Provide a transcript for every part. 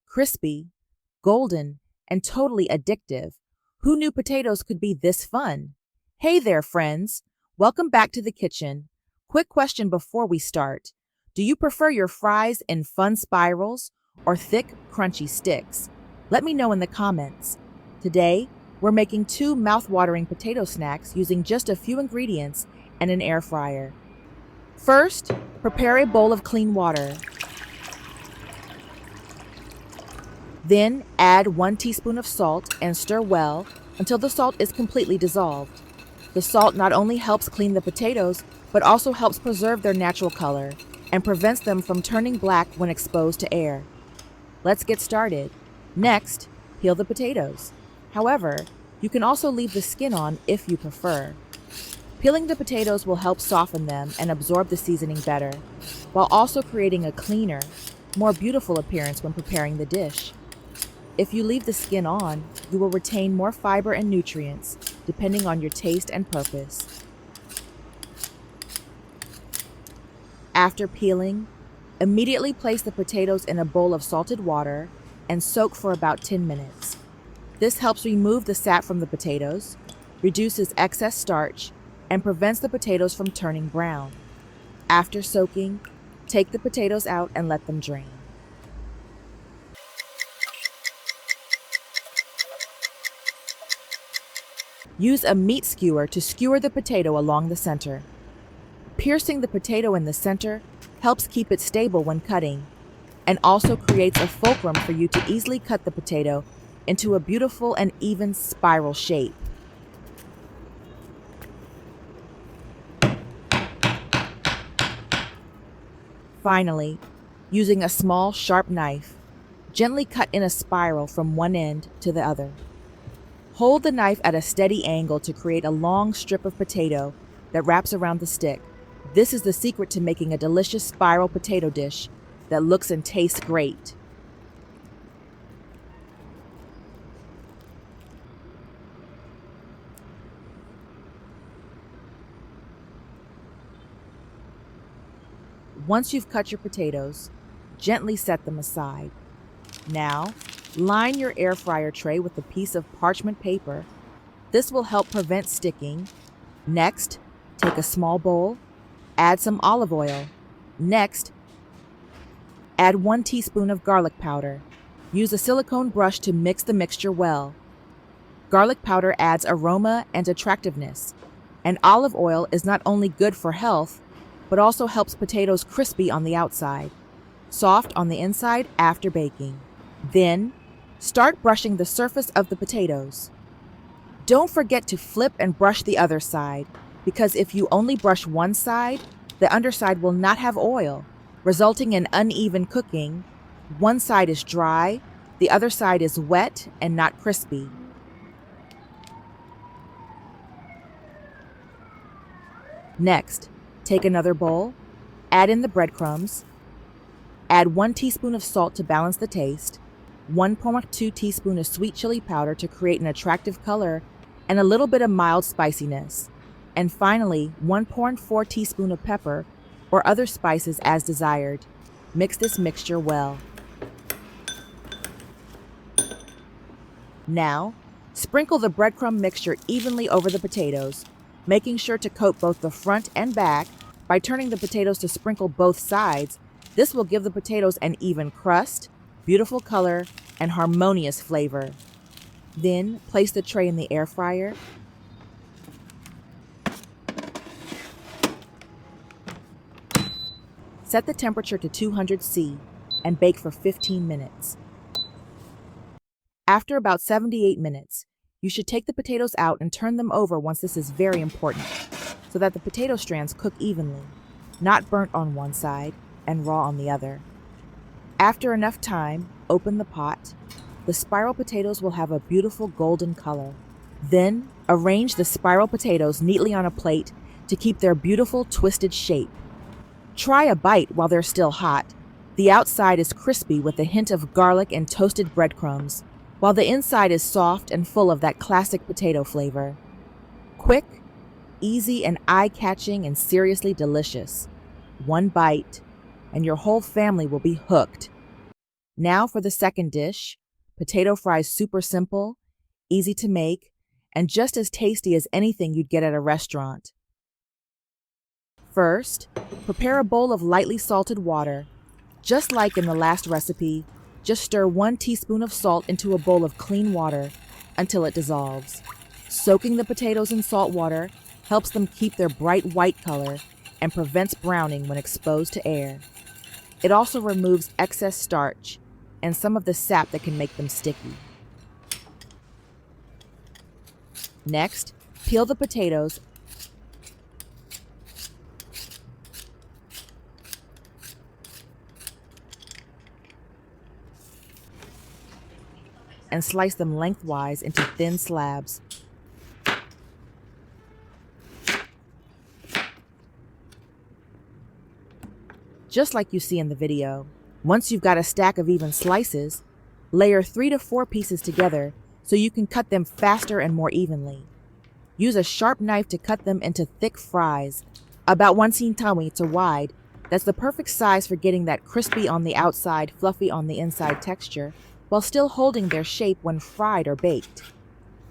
crispy, golden, and totally addictive. Who knew potatoes could be this fun? Hey there, friends. Welcome back to the kitchen. Quick question before we start. Do you prefer your fries in fun spirals or thick, crunchy sticks? Let me know in the comments. Today, we're making 2 mouth-watering potato snacks using just a few ingredients and an air fryer. First, prepare a bowl of clean water. Then add 1 teaspoon of salt and stir well until the salt is completely dissolved. The salt not only helps clean the potatoes, but also helps preserve their natural color and prevents them from turning black when exposed to air. Let's get started. Next, peel the potatoes. However, you can also leave the skin on if you prefer. Peeling the potatoes will help soften them and absorb the seasoning better, while also creating a cleaner, more beautiful appearance when preparing the dish. If you leave the skin on, you will retain more fiber and nutrients, depending on your taste and purpose. After peeling, immediately place the potatoes in a bowl of salted water and soak for about 10 minutes. This helps remove the sap from the potatoes, reduces excess starch, and prevents the potatoes from turning brown. After soaking, take the potatoes out and let them drain. Use a meat skewer to skewer the potato along the center. Piercing the potato in the center helps keep it stable when cutting, and also creates a fulcrum for you to easily cut the potato into a beautiful and even spiral shape. Finally, using a small, sharp knife, gently cut in a spiral from one end to the other. Hold the knife at a steady angle to create a long strip of potato that wraps around the stick. This is the secret to making a delicious spiral potato dish that looks and tastes great. Once you've cut your potatoes, gently set them aside. Now, line your air fryer tray with a piece of parchment paper. This will help prevent sticking. Next, take a small bowl, add some olive oil. Next, add 1 teaspoon of garlic powder. Use a silicone brush to mix the mixture well. Garlic powder adds aroma and attractiveness, and olive oil is not only good for health, but also helps potatoes crispy on the outside, soft on the inside after baking. Then, start brushing the surface of the potatoes. Don't forget to flip and brush the other side, because if you only brush one side, the underside will not have oil, resulting in uneven cooking. One side is dry, the other side is wet and not crispy. Next, take another bowl, add in the breadcrumbs, add 1 teaspoon of salt to balance the taste, 1.2 teaspoons of sweet chili powder to create an attractive color and a little bit of mild spiciness, and finally 1.4 teaspoons of pepper or other spices as desired. Mix this mixture well. Now, sprinkle the breadcrumb mixture evenly over the potatoes, making sure to coat both the front and back. By turning the potatoes to sprinkle both sides, this will give the potatoes an even crust, beautiful color, and harmonious flavor. Then, place the tray in the air fryer. Set the temperature to 200 C and bake for 15 minutes. After about 78 minutes, you should take the potatoes out and turn them over once. This is very important, so that the potato strands cook evenly, not burnt on one side and raw on the other. After enough time, open the pot. The spiral potatoes will have a beautiful golden color. Then, arrange the spiral potatoes neatly on a plate to keep their beautiful twisted shape. Try a bite while they're still hot. The outside is crispy with a hint of garlic and toasted breadcrumbs, while the inside is soft and full of that classic potato flavor. Quick, easy, and eye-catching, and seriously delicious. One bite, and your whole family will be hooked. Now for the second dish, potato fries, super simple, easy to make, and just as tasty as anything you'd get at a restaurant. First, prepare a bowl of lightly salted water. Just like in the last recipe, just stir 1 teaspoon of salt into a bowl of clean water until it dissolves. Soaking the potatoes in salt water helps them keep their bright white color and prevents browning when exposed to air. It also removes excess starch and some of the sap that can make them sticky. Next, peel the potatoes and slice them lengthwise into thin slabs. Just like you see in the video. Once you've got a stack of even slices, layer 3 to 4 pieces together so you can cut them faster and more evenly. Use a sharp knife to cut them into thick fries, about 1 centimeter wide. That's the perfect size for getting that crispy on the outside, fluffy on the inside texture, while still holding their shape when fried or baked.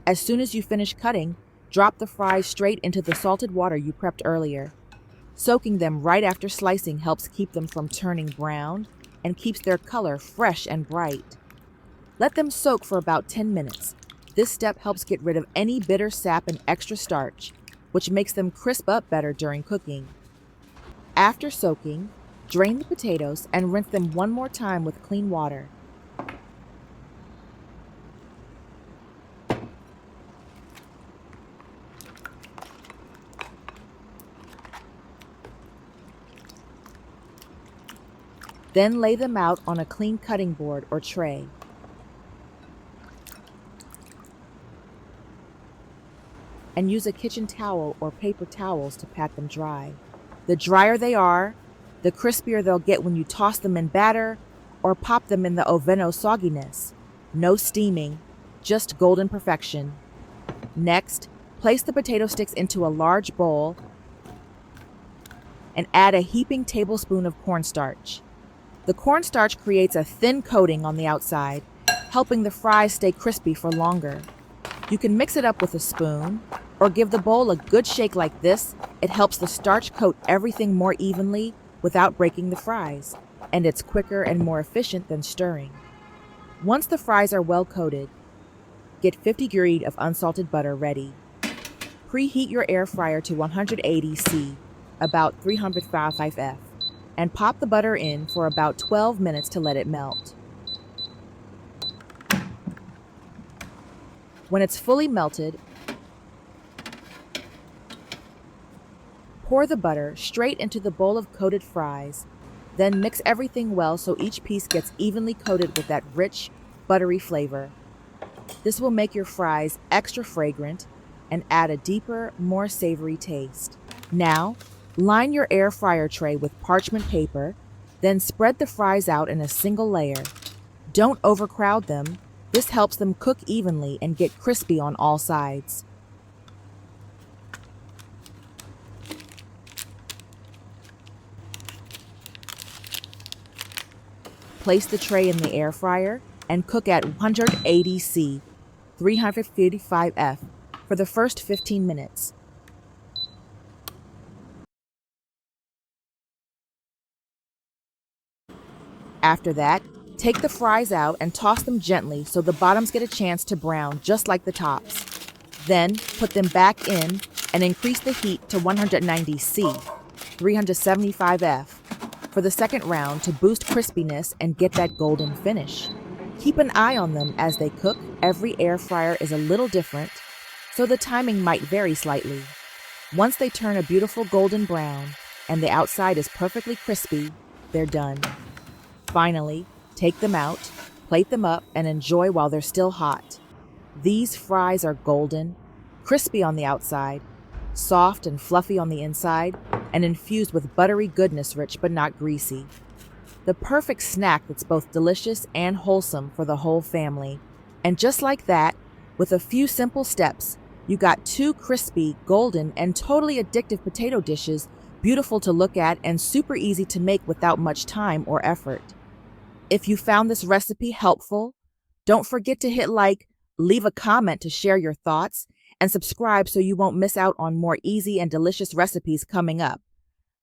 As soon as you finish cutting, drop the fries straight into the salted water you prepped earlier. Soaking them right after slicing helps keep them from turning brown and keeps their color fresh and bright. Let them soak for about 10 minutes. This step helps get rid of any bitter sap and extra starch, which makes them crisp up better during cooking. After soaking, drain the potatoes and rinse them one more time with clean water. Then lay them out on a clean cutting board or tray. And use a kitchen towel or paper towels to pat them dry. The drier they are, the crispier they'll get when you toss them in batter or pop them in the oveno sogginess. No steaming, just golden perfection. Next, place the potato sticks into a large bowl and add a heaping tablespoon of cornstarch. The cornstarch creates a thin coating on the outside, helping the fries stay crispy for longer. You can mix it up with a spoon or give the bowl a good shake like this. It helps the starch coat everything more evenly without breaking the fries, and it's quicker and more efficient than stirring. Once the fries are well coated, get 50 degrees of unsalted butter ready. Preheat your air fryer to 180 C, about 355 F, and pop the butter in for about 12 minutes to let it melt. When it's fully melted, pour the butter straight into the bowl of coated fries, then mix everything well so each piece gets evenly coated with that rich, buttery flavor. This will make your fries extra fragrant and add a deeper, more savory taste. Now, line your air fryer tray with parchment paper, then spread the fries out in a single layer. Don't overcrowd them. This helps them cook evenly and get crispy on all sides. Place the tray in the air fryer and cook at 180 C, 355 F, for the first 15 minutes. After that, take the fries out and toss them gently so the bottoms get a chance to brown just like the tops. Then put them back in and increase the heat to 190 C, 375 F, for the second round to boost crispiness and get that golden finish. Keep an eye on them as they cook. Every air fryer is a little different, so the timing might vary slightly. Once they turn a beautiful golden brown and the outside is perfectly crispy, they're done. Finally, take them out, plate them up, and enjoy while they're still hot. These fries are golden, crispy on the outside, soft and fluffy on the inside, and infused with buttery goodness, rich but not greasy. The perfect snack that's both delicious and wholesome for the whole family. And just like that, with a few simple steps, you got 2 crispy, golden, and totally addictive potato dishes, beautiful to look at and super easy to make without much time or effort. If you found this recipe helpful, don't forget to hit like, leave a comment to share your thoughts, and subscribe so you won't miss out on more easy and delicious recipes coming up.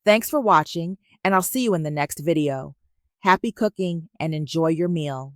Thanks for watching, and I'll see you in the next video. Happy cooking and enjoy your meal.